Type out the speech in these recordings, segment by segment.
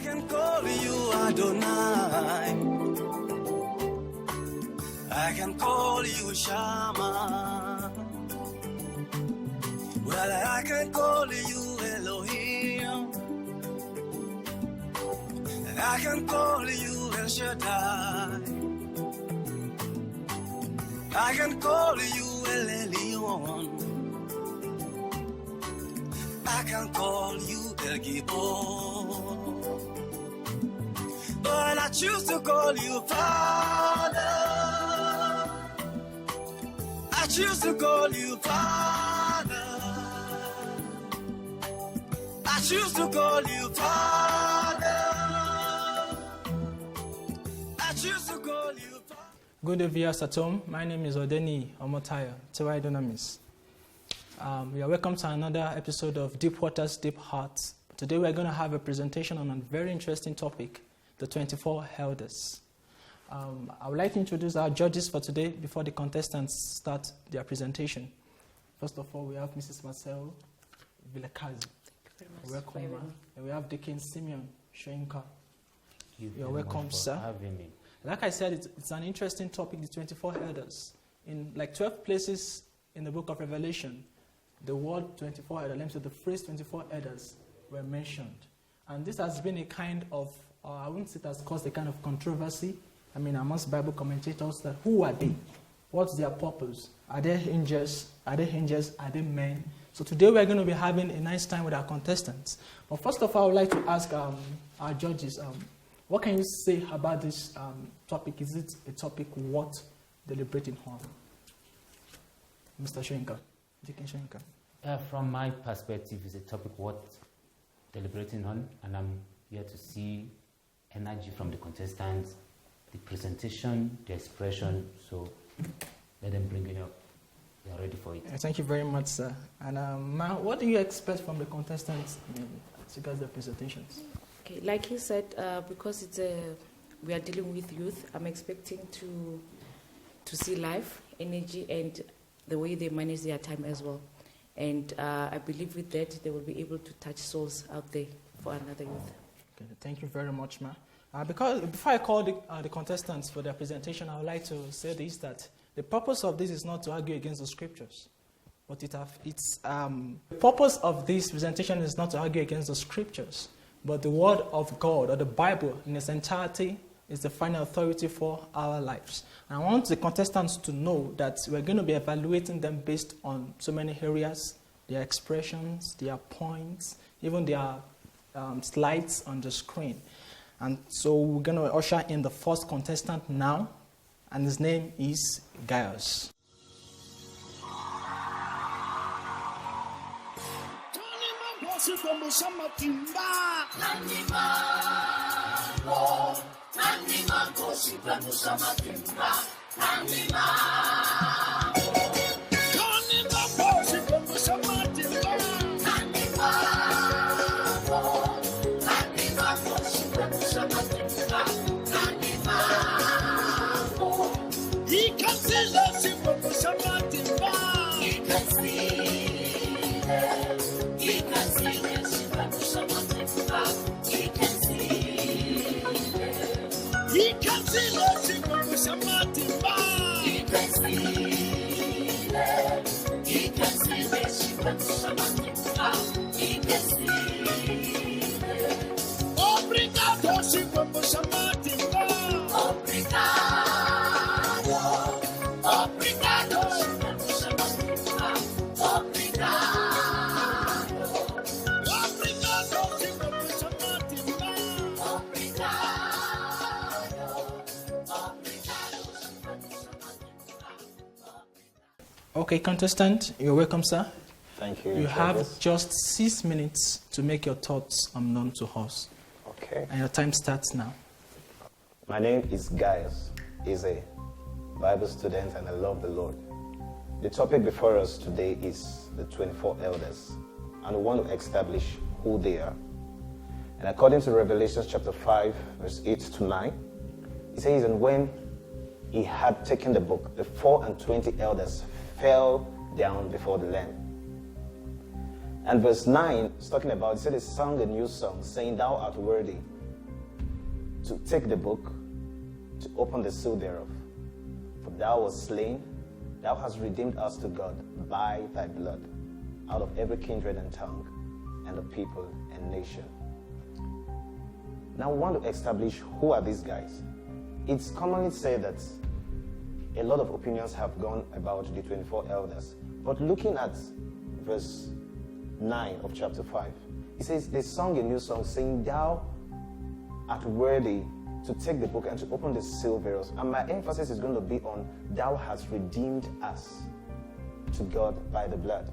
can call you Adonai. I can call you Shammah. Well, I can call you Elohim. I can call you El Shaddai. I can call you El Elyon. I can call you El Gibor. But I choose to call you Father. I choose to call you Father. I choose to call you Father. I choose to call you Father. Good day, viewers at home. My name is Odeni Omotayo, Tewai Dunamis. You are welcome to another episode of Deep Waters, Deep Hearts. Today we are going to have a presentation on a very interesting topic, the 24 Elders. I would like to introduce our judges for today before the contestants start their presentation. First of all, we have Mrs. Marcel Vilakazi. Welcome, ma'am. And we have Deacon Simeon Shoinka. You are welcome, sir. Having me. Like I said, it's an interesting topic, the 24 Elders. In like 12 places in the book of Revelation, the word 24 elders, the phrase 24 elders were mentioned. And this has been a kind of, I wouldn't say it has caused a kind of controversy, amongst Bible commentators, that who are they? What's their purpose? Are they angels? Are they angels? Are they men? So today we're going to be having a nice time with our contestants. But first of all, I would like to ask our judges, what can you say about this topic? Is it a topic worth deliberating on? Mr. Shoinka. Deacon Shoinka. From my perspective, it's a topic worth deliberating on, and I'm here to see energy from the contestants, the presentation, the expression, so let them bring it up. They are ready for it. Thank you very much, sir. And ma'am, what do you expect from the contestants as regards their presentations? Okay, like you said, because we are dealing with youth, I'm expecting to see life, energy, and the way they manage their time as well. And I believe with that, they will be able to touch souls out there for another youth. Okay, thank you very much, ma'am. Because before I call the contestants for their presentation, I would like to say this, that the purpose of this is not to argue against the scriptures. But the purpose of this presentation is not to argue against the scriptures, but the word of God, or the Bible in its entirety, is the final authority for our lives. And I want the contestants to know that we're going to be evaluating them based on so many areas, their expressions, their points, even their slides on the screen. And so we're going to usher in the first contestant now, and his name is Gaius. Okay, contestant, you're welcome, sir. Thank you. You have just 6 minutes to make your thoughts known to us. Okay. And your time starts now. My name is Gaius. He's a Bible student and I love the Lord. The topic before us today is the 24 elders, and we want to establish who they are. And according to Revelation chapter 5, verse 8 to 9, it says, "And when he had taken the book, the 24 elders fell down before the Lamb." And verse 9 is talking about, it said, "They sang a new song, saying, Thou art worthy, to take the book, to open the seal thereof. For thou wast slain, thou hast redeemed us to God by thy blood, out of every kindred and tongue, and of people and nation. Now we want to establish who are these guys. It's commonly said that a lot of opinions have gone about the 24 elders. But looking at verse 9 of chapter 5, it says, they sung a new song saying, thou art worthy to take the book and to open the seal thereof. And my emphasis is going to be on thou hast redeemed us to God by the blood.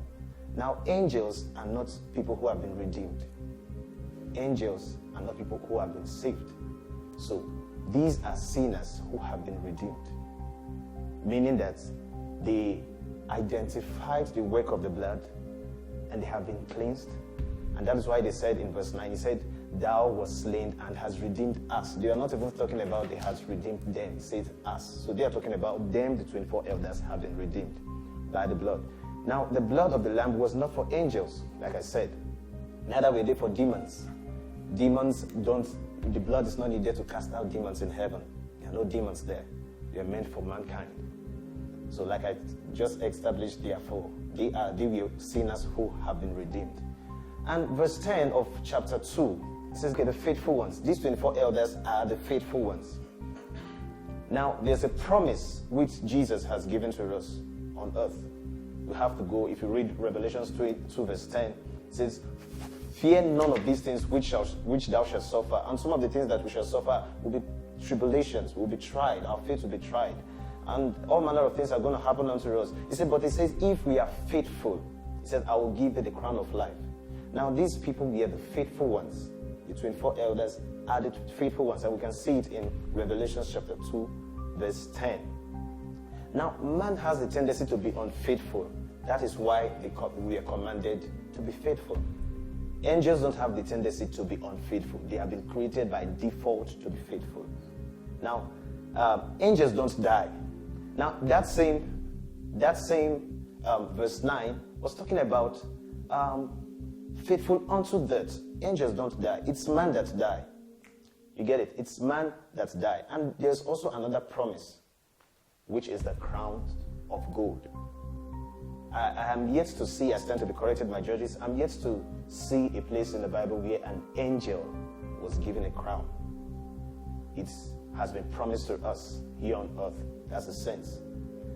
Now, angels are not people who have been redeemed. Angels are not people who have been saved. So, these are sinners who have been redeemed. Meaning that they identified the work of the blood and they have been cleansed. And that is why they said in verse 9, he said, thou wast slain and has redeemed us. They are not even talking about they has redeemed them. He says us. So they are talking about them, the 24 elders have been redeemed by the blood. Now, the blood of the Lamb was not for angels, like I said. Neither were they for demons. Demons don't, the blood is not needed to cast out demons in heaven. There are no demons there. They are meant for mankind. So like I just established, therefore, they were sinners who have been redeemed. And verse 10 of chapter 2, it says, okay, the faithful ones. These 24 elders are the faithful ones. Now, there's a promise which Jesus has given to us on earth. We have to go, if you read Revelations 2 verse 10, it says, fear none of these things which thou shalt suffer. And some of the things that we shall suffer will be tribulations, will be tried, our faith will be tried. And all manner of things are going to happen unto us. He said, but he says, if we are faithful, he said, I will give you the crown of life. Now, these people were the faithful ones. The 24 elders are the faithful ones. And we can see it in Revelation chapter 2, verse 10. Now, man has the tendency to be unfaithful. That is why we are commanded to be faithful. Angels don't have the tendency to be unfaithful. They have been created by default to be faithful. Now, angels don't die. Now, that same verse 9 was talking about faithful unto death. Angels don't die. It's man that die. You get it? It's man that die. And there's also another promise, which is the crown of gold. I am yet to see, I stand to be corrected by judges, I'm yet to see a place in the Bible where an angel was given a crown. It has been promised to us here on earth. That's the sense.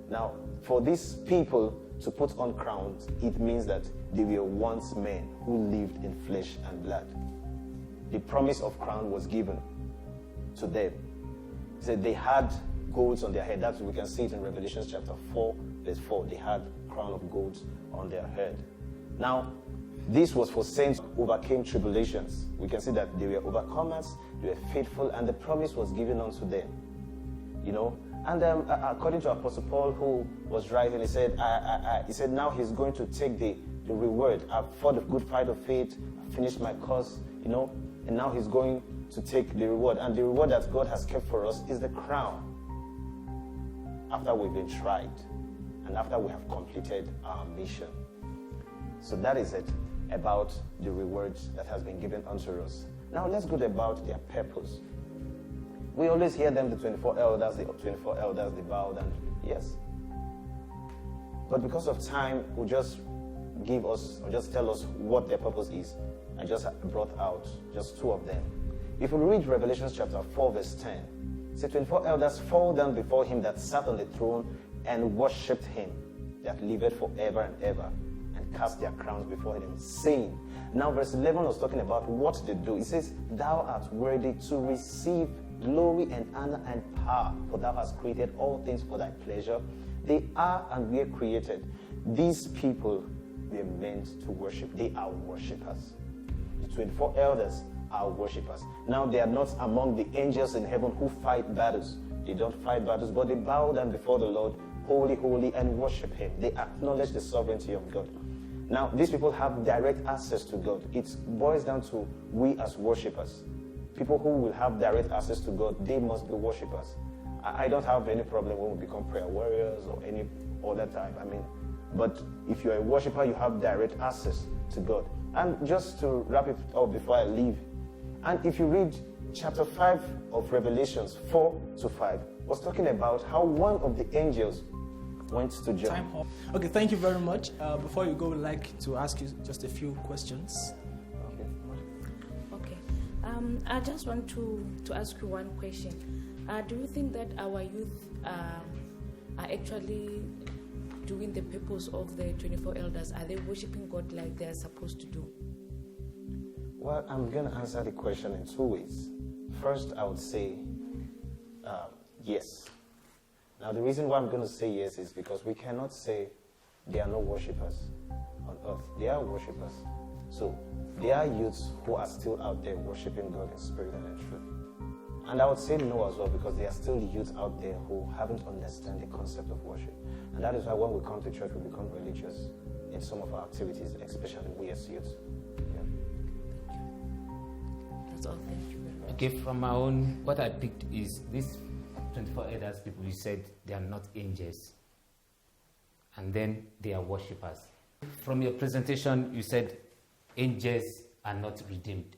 Now, for these people to put on crowns, it means that they were once men who lived in flesh and blood. The promise of crown was given to them. He said they had golds on their head. That's, we can see it in Revelation chapter 4, verse 4. They had crown of gold on their head. Now, this was for saints who overcame tribulations. We can see that they were overcomers, they were faithful, and the promise was given unto them. You know, and according to Apostle Paul, who was writing, he said, now he's going to take the reward. I've fought the good fight of faith, I've finished my course, you know, and now he's going to take the reward. And the reward that God has kept for us is the crown. After we've been tried, and after we have completed our mission. So that is it about the rewards that has been given unto us. Now let's go about their purpose. We always hear them, the 24 elders, they bowed, and yes. But because of time, we'll just give us, or just tell us what their purpose is. I just brought out just two of them. If we read Revelation chapter 4, verse 10, it says, 24 elders fall down before him that sat on the throne and worshipped him that liveth forever and ever, and cast their crowns before him, saying. Now verse 11 was talking about what they do. It says, thou art worthy to receive glory and honor and power, for thou hast created all things for thy pleasure. They are and were created. These people were meant to worship. They are worshippers. The 24 elders are worshippers. Now they are not among the angels in heaven who fight battles. They don't fight battles, but they bow down before the Lord, holy, holy, and worship him. They acknowledge the sovereignty of God. Now, these people have direct access to God. It boils down to we as worshippers. People who will have direct access to God, they must be worshippers. I don't have any problem when we become prayer warriors or any other type. But if you're a worshipper, you have direct access to God. And just to wrap it up before I leave, and if you read chapter 5 of Revelations 4 to 5 was talking about how one of the angels went to John. Time up. Okay, thank you very much. Before you go, I'd like to ask you just a few questions. Okay. I just want to ask you one question. Do you think that our youth are actually doing the purpose of the 24 elders? Are they worshiping God like they are supposed to do? Well, I'm going to answer the question in two ways. First, I would say yes. Now, the reason why I'm going to say yes is because we cannot say there are no worshippers on earth. There are worshippers. So, there are youths who are still out there worshiping God in spirit and in truth. And I would say no as well, because there are still youths out there who haven't understood the concept of worship. And that is why when we come to church, we become religious in some of our activities, especially we as youths. Yeah. That's all. Thank you very much. Okay, from my own, what I picked is these 24 elders people, you said they are not angels. And then they are worshippers. From your presentation, you said angels are not redeemed.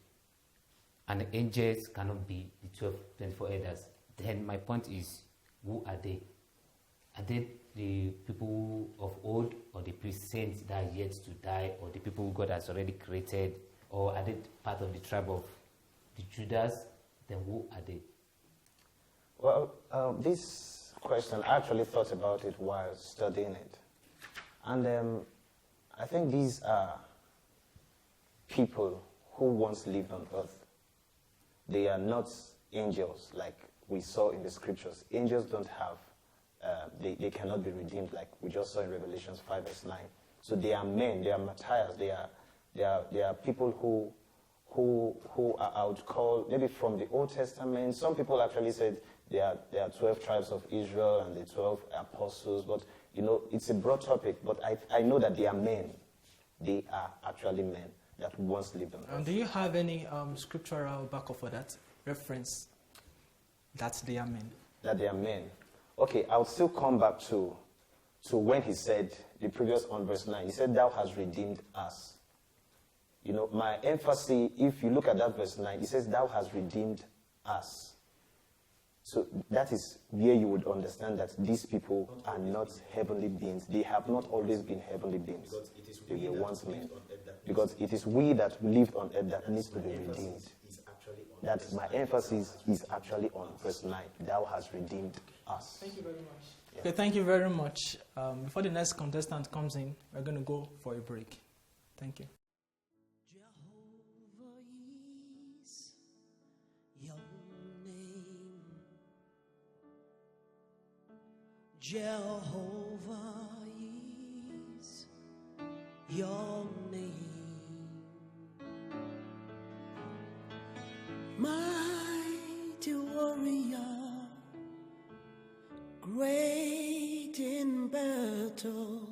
And angels cannot be the 24 elders. Then my point is, who are they? Are they the people of old, or the saints that are yet to die, or the people God has already created, or are they part of the tribe of the Judas? Then who are they? Well, this question, I actually thought about it while studying it. And I think these are people who once lived on earth. They are not angels like we saw in the scriptures. Angels don't have, they cannot be redeemed like we just saw in Revelations 5 verse 9. So they are men, they are martyrs, they are people who are out called, maybe from the Old Testament. Some people actually said there are 12 tribes of Israel and the 12 apostles, but it's a broad topic, but I know that they are men. They are actually men that once lived on earth. Do you have any scriptural backup for that reference that they are men? That they are men. Okay, I'll still come back to when he said, the previous on verse 9, he said, thou hast redeemed us. My emphasis, if you look at that verse 9, it says, thou hast redeemed us. So that is where you would understand that these people are not heavenly beings. They have not always been heavenly beings. They were once men. Because it is we that lived on earth that needs to be redeemed. That my emphasis is actually on verse 9. Thou hast redeemed us. Thank you very much. Yeah. Okay, thank you very much. Before the next contestant comes in, we're going to go for a break. Thank you. Jehovah is your name. Jehovah is your name. Mighty warrior, great in battle,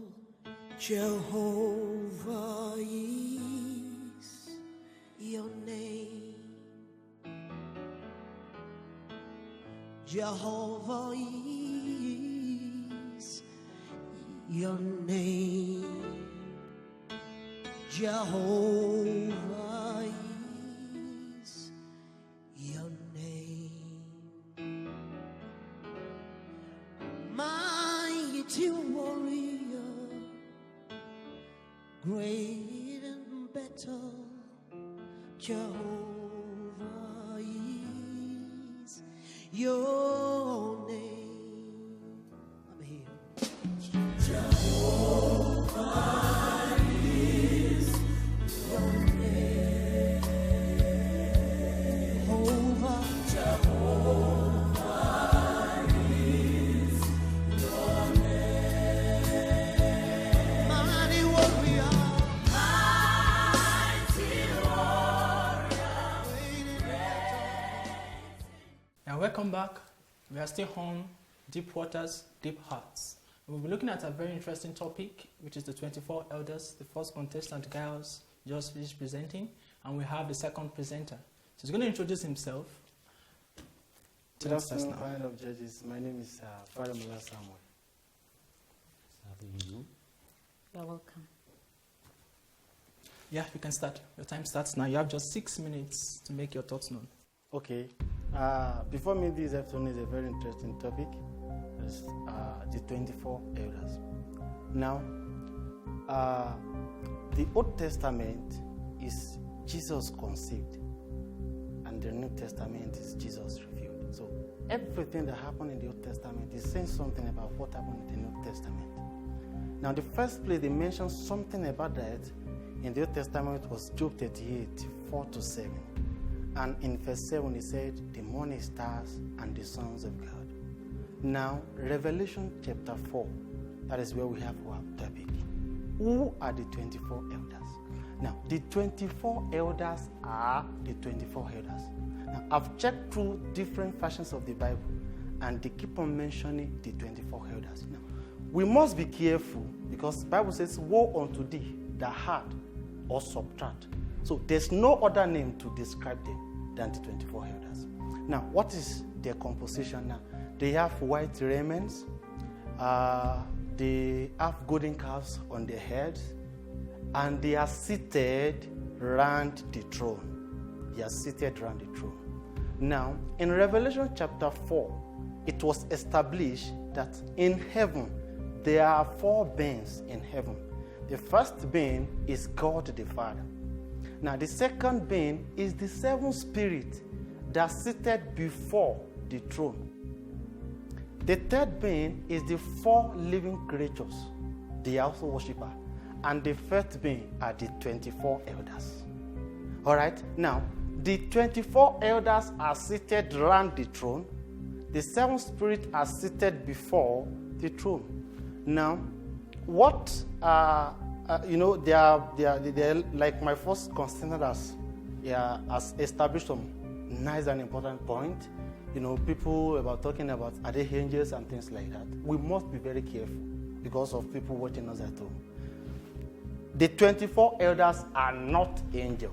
Jehovah is your name. Jehovah is your name. Jehovah is your name. Mighty warrior, great in battle, Jehovah is your name. I'm here. Jehovah is your name. Jehovah is your name. Mighty warrior. And welcome back. We are still on Deep Waters, Deep Hearts. We'll be looking at a very interesting topic, which is the 24 elders. The first contestant, Giles, just finished presenting, and we have the second presenter. So he's going to introduce himself. Good afternoon, panel of judges. My name is Father Mula Samuel. You're welcome. Yeah, you can start. Your time starts now. You have just 6 minutes to make your thoughts known. Okay. Before me this afternoon is a very interesting topic. It's the 24 elders. Now, the Old Testament is Jesus conceived, and the New Testament is Jesus revealed. So everything that happened in the Old Testament is saying something about what happened in the New Testament. Now, the first place they mentioned something about that in the Old Testament was Job 38, 4-7. And in verse 7, he said, the morning stars and the sons of God. Now, Revelation chapter 4, that is where we have our topic. Who are the 24 elders? Now, the 24 elders are the 24 elders. Now, I've checked through different versions of the Bible, and they keep on mentioning the 24 elders. Now, we must be careful, because the Bible says, woe unto thee that add or subtract. So there's no other name to describe them than the 24 elders. Now, what is their composition now? They have white raiments. They have golden calves on their heads. And they are seated around the throne. They are seated around the throne. Now, in Revelation chapter 4, it was established that in heaven, there are 4 beings in heaven. The first being is God the Father. Now, the second being is the 7 spirits that are seated before the throne. The third being is the 4 living creatures. They are also worshippers. And the first being are the 24 elders. All right? Now, the 24 elders are seated around the throne. The 7 spirits are seated before the throne. Now, what they are like my first considered as established some nice and important point. People about talking about are they angels and things like that. We must be very careful because of people watching us at home. The 24 elders are not angels.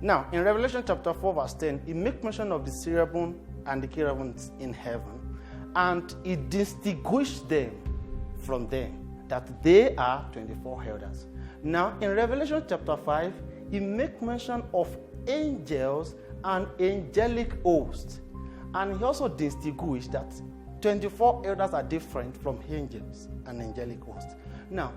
Now, in Revelation chapter 4, verse 10, it makes mention of the cherubim and the cherubims in heaven, and it distinguished them from them, that they are 24 elders. Now, in Revelation chapter 5, it makes mention of angels and angelic hosts. And he also distinguished that 24 elders are different from angels and angelic hosts. Now,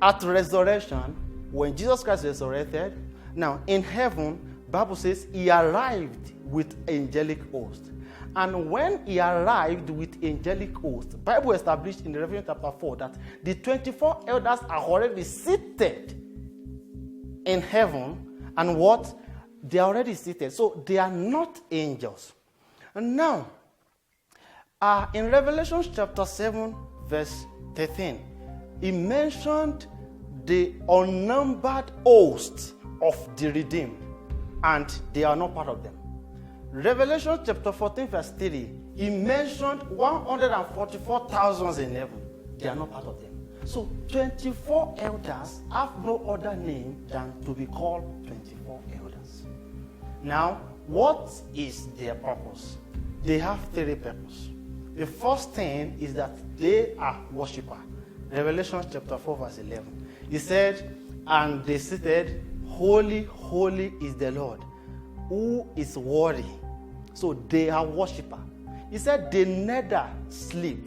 at resurrection, when Jesus Christ resurrected, now in heaven, Bible says he arrived with angelic hosts. And when he arrived with angelic hosts, Bible established in Revelation chapter 4 that the 24 elders are already seated in heaven, and what? They are already seated. So they are not angels. And now, in Revelation chapter 7, verse 13, he mentioned the unnumbered host of the redeemed, and they are not part of them. Revelation chapter 14, verse 3, he mentioned 144,000 in heaven. They are not part of them. So 24 elders have no other name than to be called 24 elders. Now, what is their purpose? They have 3 purposes. The first thing is that they are worshippers. Revelation chapter 4, verse 11. He said, and they said, holy, holy is the Lord, who is worthy. So they are worshippers. He said they neither sleep.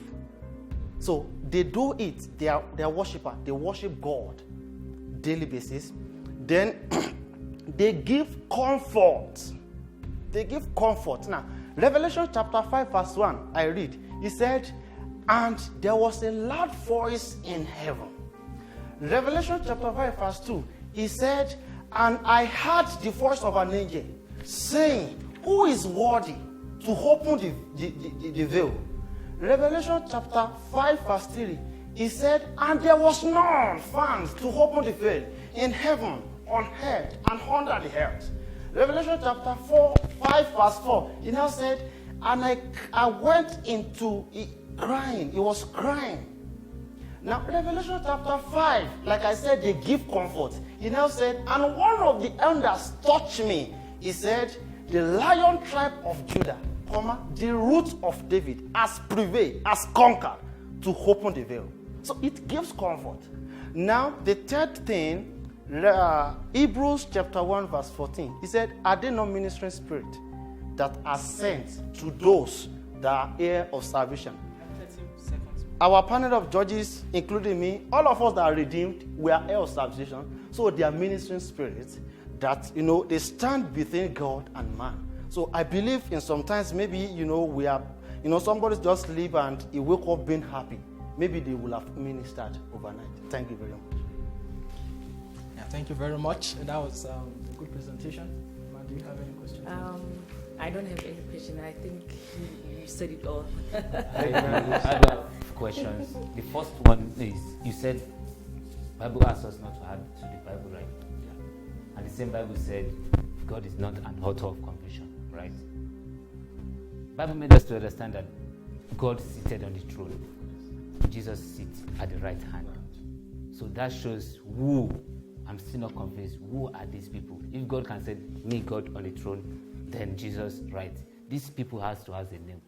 So they do it. They are worshippers. They worship God daily basis. Then they give comfort. They give comfort. Now, Revelation chapter 5, verse 1, I read. He said, and there was a loud voice in heaven. Revelation chapter 5, verse 2, he said, and I heard the voice of an angel saying, who is worthy to open the veil? Revelation chapter 5, verse 3, he said, and there was none found to open the veil in heaven, on earth, and under the earth. Revelation chapter 5, verse 4, he now said, and I went into crying. He was crying. Now, Revelation chapter 5, like I said, they give comfort. He now said, and one of the elders touched me. He said, the Lion tribe of Judah, the root of David, has prevailed, has conquered to open the veil. So it gives comfort. Now, the third thing, Hebrews chapter 1, verse 14, he said, are they not ministering spirit? that are sent to those that are heir of salvation. 30 seconds. Our panel of judges, including me, all of us that are redeemed, we are heirs of salvation. So they are ministering spirits that, they stand between God and man. So I believe in sometimes maybe, we are, somebody just live and he woke up being happy. Maybe they will have ministered overnight. Thank you very much. Yeah, thank you very much. That was a good presentation. Man, do you have any questions? I don't have any question. I think you said it all. I have questions. The first one is, you said Bible asks us not to add to the Bible, right? Yeah. And the same Bible said God is not an author of confusion, right? Bible made us to understand that God seated on the throne. Jesus sits at the right hand. So that shows who, I'm still not convinced, who are these people? If God can say, me, God on the throne, then Jesus, right? These people has to have a name.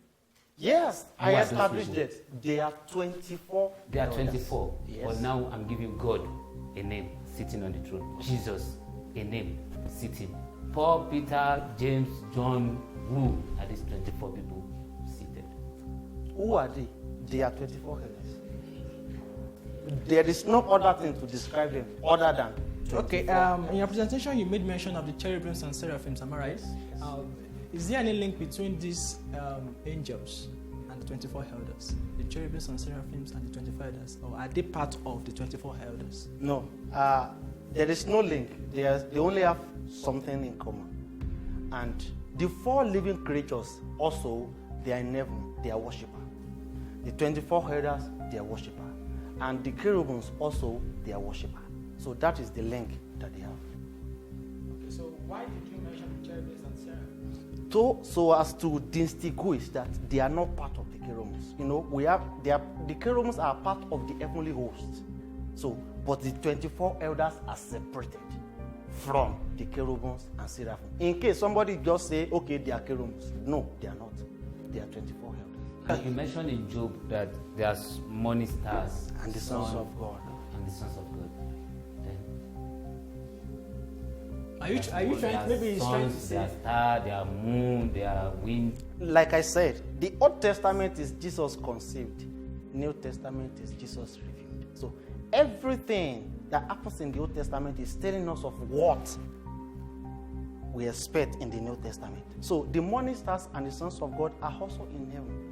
Yes, Who I are those established people? that. They are 24. They are elders. 24. Yes. But now I'm giving God a name sitting on the throne. Jesus, a name sitting. Paul, Peter, James, John, who are these 24 people seated? Who are they? They are 24 elders. There is no other thing to describe them other than 24. Okay, in your presentation, you made mention of the cherubims and seraphims, am I right? Is there any link between these angels and the 24 elders? The cherubims and seraphims and the 24 elders? Or are they part of the 24 elders? No, there is no link. They only have something in common. And the 4 living creatures also, they are in heaven, they are worshippers. The 24 elders, they are worshippers. And the cherubims also, they are worshippers. So that is the link that they have. Okay, so why did you mention the cherubims and seraphims? So as to distinguish that they are not part of the cherubims. The cherubims are part of the heavenly host. So, but the 24 elders are separated from the cherubims and seraphim. In case somebody just say, okay, they are cherubims. No, they are not. They are 24 elders. You mentioned in Job that there are morning stars And the sons sun, of God. and the sons of God. Are you trying? Maybe he's trying to There are say. stars, there are moon, there are wind. Like I said, the Old Testament is Jesus conceived. New Testament is Jesus revealed. So everything that happens in the Old Testament is telling us of what we expect in the New Testament. So the morning stars and the sons of God are also in heaven.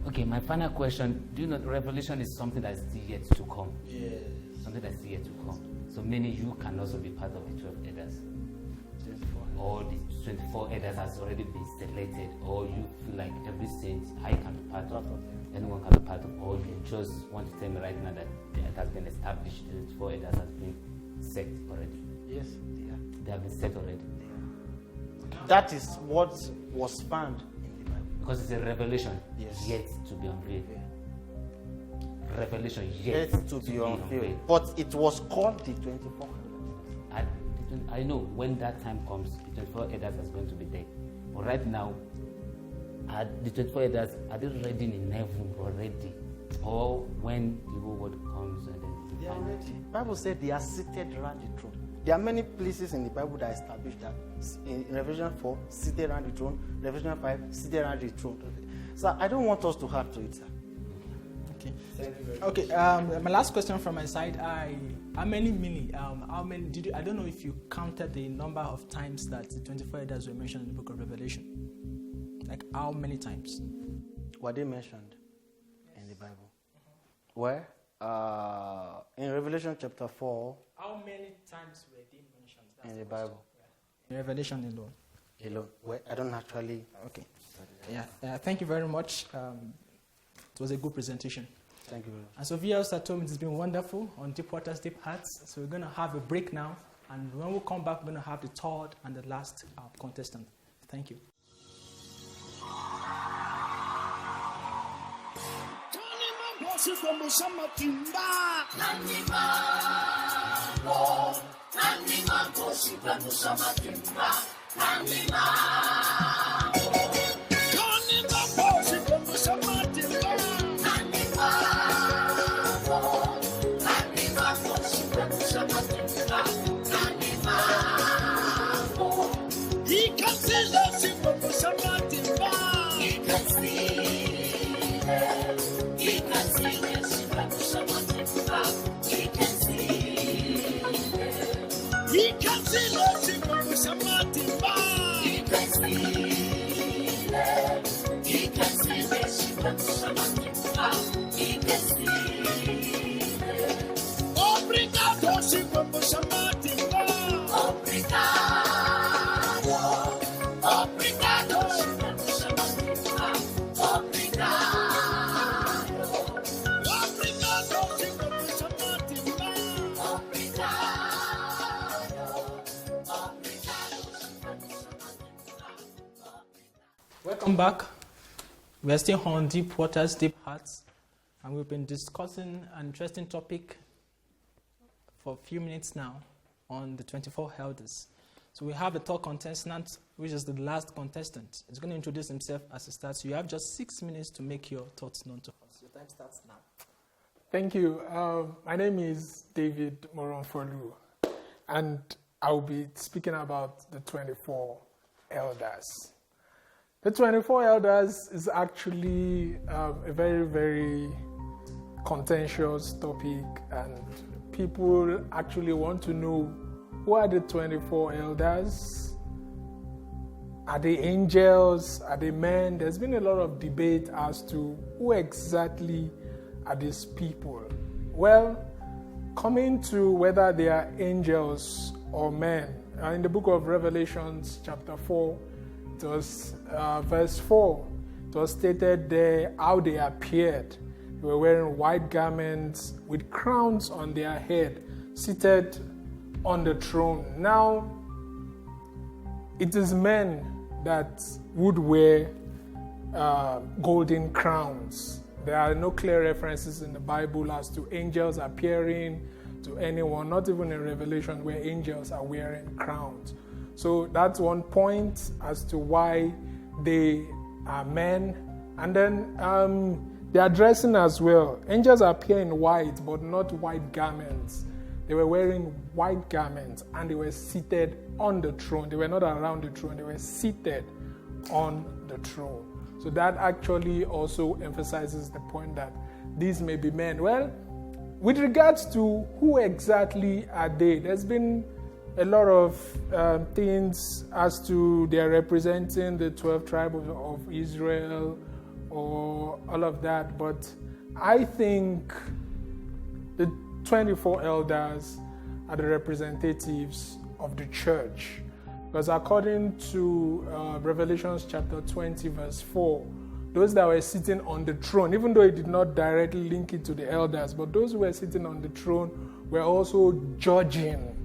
Okay, my final question. Do you know Revelation is something that is still yet to come? Yes. Something that is still yet to come. So meaning you can also be part of the 12 elders. Or the 24 elders has already been selected. Or you feel like every saint, I can be part of. Anyone can be part of. Or you just want to tell me right now that it has been established. The 24 elders has been set already. Yes, They have been set already. that is what was found in the Bible. Because it's a revelation Yes. yet to be unveiled. Revelation Yet yet to be unveiled. But it was called the 24 elders. I know when that time comes, the 24 elders is going to be there. But right now, are the 24 elders, are they ready in heaven already? Or when the whole world comes and then They we are find ready. The Bible said they are seated around the throne. There are many places in the Bible that establish that. In Revelation 4, seated around the throne. Revelation 5, seated around the throne. So I don't want us to add to it, sir. Okay. Okay. My last question from my side. How many did you? I don't know if you counted the number of times that the 24 elders were mentioned in the book of Revelation. Like how many times? Were they mentioned in the Bible? Where? In Revelation chapter 4, How many times were they mentioned? in the Bible. In Revelation alone. Alone. Where? I don't actually. Okay. Yeah. Thank you very much. It was a good presentation. Thank you very much. And so viewers at home, it's been wonderful on Deep Waters, Deep Hearts. So we're going to have a break now. And when we come back, we're going to have the third and the last contestant. Thank you. He can see the Welcome back. We are still on Deep Waters, Deep Hearts, and we've been discussing an interesting topic for a few minutes now on the 24 elders. So we have the third contestant, which is the last contestant. He's going to introduce himself as he starts. You have just 6 minutes to make your thoughts known to us. Your time starts now. Thank you. My name is David Moronfolu, and I'll be speaking about the 24 elders. The 24 elders is actually a very, very contentious topic, and people actually want to know, who are the 24 elders? Are they angels? Are they men? There's been a lot of debate as to who exactly are these people. Well, coming to whether they are angels or men, in the book of Revelations chapter 4, it was verse 4, it was stated there how they appeared. They were wearing white garments with crowns on their head, seated on the throne. Now, it is men that would wear golden crowns. There are no clear references in the Bible as to angels appearing to anyone, not even in Revelation where angels are wearing crowns. So that's one point as to why they are men. And then they are dressing as well. Angels appear in white, but not white garments. They were wearing white garments, and they were seated on the throne. They were not around the throne. They were seated on the throne. So that actually also emphasizes the point that these may be men. Well, with regards to who exactly are they, there's been a lot of things as to they're representing the 12 tribes of Israel or all of that. But I think the 24 elders are the representatives of the church. Because according to Revelations chapter 20 verse 4, those that were sitting on the throne, even though it did not directly link it to the elders, but those who were sitting on the throne were also judging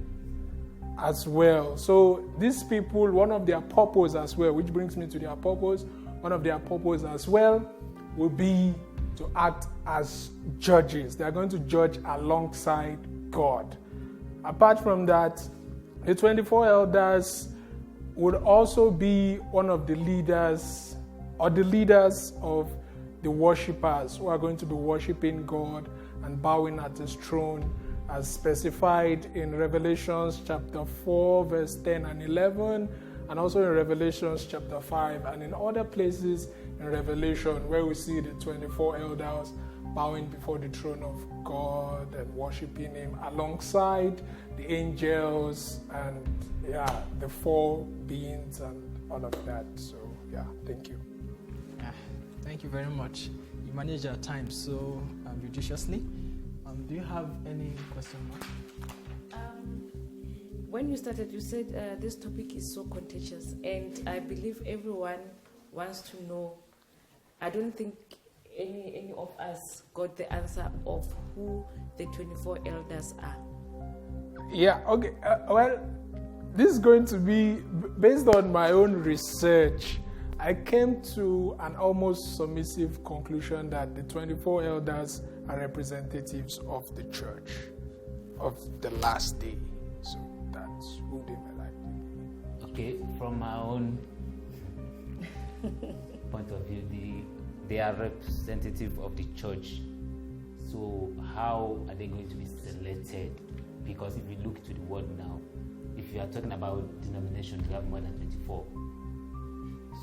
as well. So these people, one of their purpose as well, which brings me to their purpose, one of their purpose as well will be to act as judges. They are going to judge alongside God. Apart from that, the 24 elders would also be one of the leaders or the leaders of the worshippers who are going to be worshiping God and bowing at his throne, as specified in Revelations chapter 4 verse 10 and 11, and also in Revelations chapter 5 and in other places in Revelation where we see the 24 elders bowing before the throne of God and worshiping him alongside the angels and the four beings and all of that. So thank you. Thank you very much. You manage your time so judiciously. Do you have any question, Mark? When you started, you said this topic is so contentious, and I believe everyone wants to know. I don't think any of us got the answer of who the 24 elders are. Yeah, okay. Well, this is going to be based on my own research. I came to an almost submissive conclusion that the 24 elders are representatives of the church of the last day. So that's who they may like. Okay, from my own point of view, they are representative of the church. So how are they going to be selected? Because if you look to the word now, if you are talking about denominations, we have more than 24.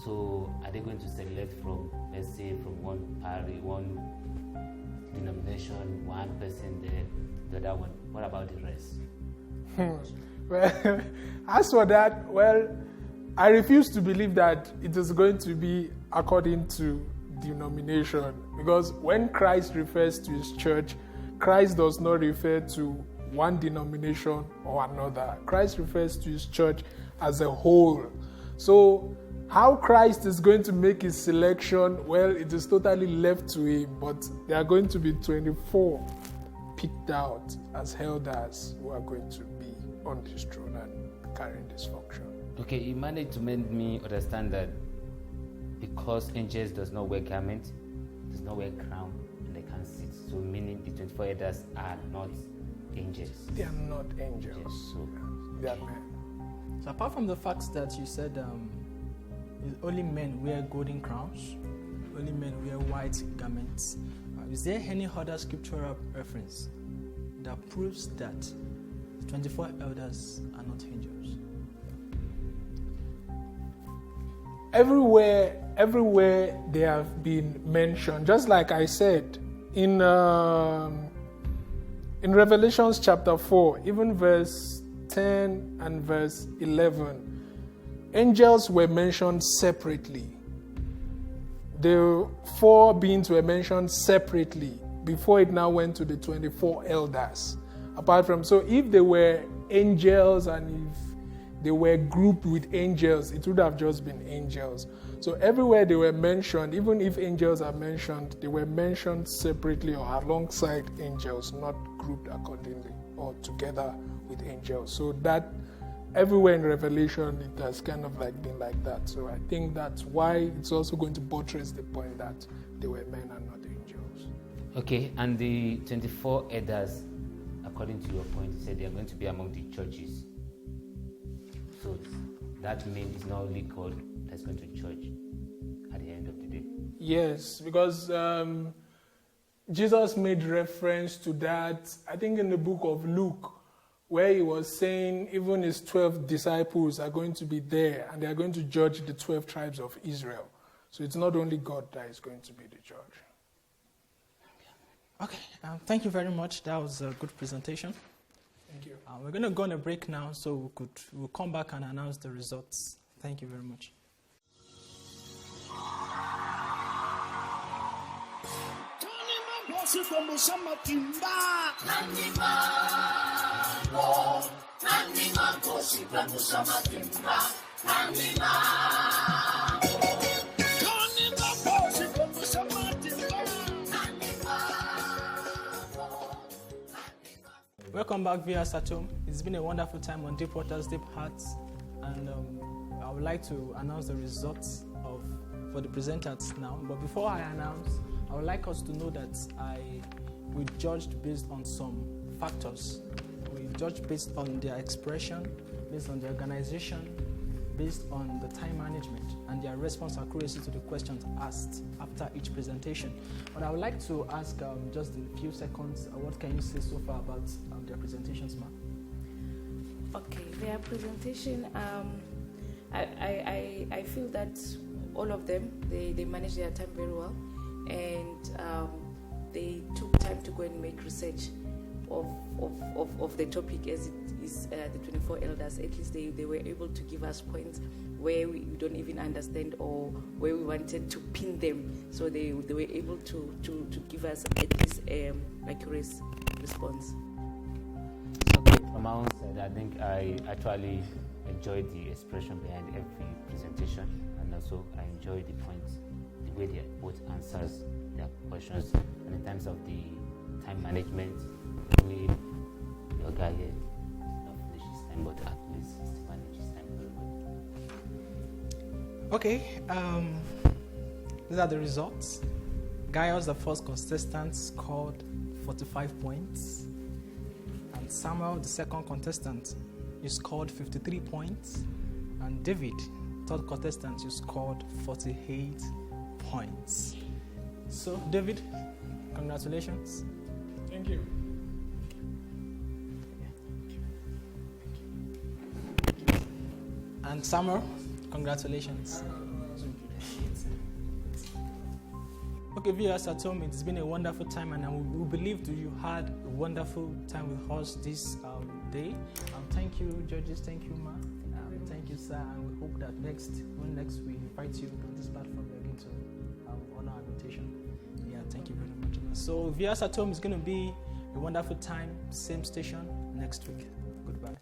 So are they going to select from, let's say, from one denomination, one person, the other one? What about the rest? Well, as for that, I refuse to believe that it is going to be according to denomination, because when Christ refers to his church, Christ does not refer to one denomination or another. Christ refers to his church as a whole. So how Christ is going to make his selection, well, it is totally left to him, but there are going to be 24 picked out as elders who are going to be on this throne and carrying this function. Okay, you managed to make me understand that because angels does not wear garment, does not wear crown, and they can't sit. So meaning the 24 elders are not angels. They are not angels. Yes, so They are men. So apart from the fact that you said only men wear golden crowns, only men wear white garments, is there any other scriptural reference that proves that 24 elders are not angels? Everywhere they have been mentioned, just like I said in Revelations chapter 4, even verse 10 and verse 11, angels were mentioned separately. The 4 beings were mentioned separately before it now went to the 24 elders. Apart from, so if they were angels and if they were grouped with angels, it would have just been angels. So everywhere they were mentioned, even if angels are mentioned, they were mentioned separately or alongside angels, not grouped accordingly or together with angels. So that everywhere in Revelation, it has kind of like been like that. So I think that's why it's also going to buttress the point that they were men and not angels. okay, and the 24 elders, according to your point, you said they are going to be among the churches. So that means it's not only God that's going to church at the end of the day. Yes, because Jesus made reference to that, I think in the book of Luke, where he was saying even his 12 disciples are going to be there and they are going to judge the 12 tribes of Israel. So it's not only God that is going to be the judge. Okay, thank you very much. That was a good presentation. Thank you. We're going to go on a break now, so we'll come back and announce the results. Thank you very much. Welcome back, viewers at home. It's been a wonderful time on Deep Waters, Deep Hearts, and I would like to announce the results for the presenters now. But before I announce, I would like us to know that we judged based on some factors. We judged based on their expression, based on the organization, based on the time management, and their response accuracy to the questions asked after each presentation. But I would like to ask just in a few seconds, what can you say so far about their presentations, ma'am? Okay, their presentation, I feel that all of them, they managed their time very well, and they took time to go and make research of the topic as it is the 24 elders. At least they were able to give us points where we don't even understand or where we wanted to pin them. So they were able to give us at least accurate response. From my own side, I think I actually enjoyed the expression behind every presentation, and also I enjoyed the points, the way they both answers their questions, and in terms of the time management, the way your guy here not finish his time, but at least he still manage his time very well. Okay, these are the results. Gaius, the first contestant, scored 45 points. And Samuel, the second contestant, you scored 53 points. And David, third contestant, you scored 48 points. So, David, congratulations. Thank you. And Samuel, congratulations. Okay, viewers at home, it's been a wonderful time, and we believe you had a wonderful time with us this day. Thank you, judges. Thank you, Ma. Thank you, sir. And we hope that next we invite you to this platform again to honor our So viewers at home, it's going to be a wonderful time, same station next week. Goodbye.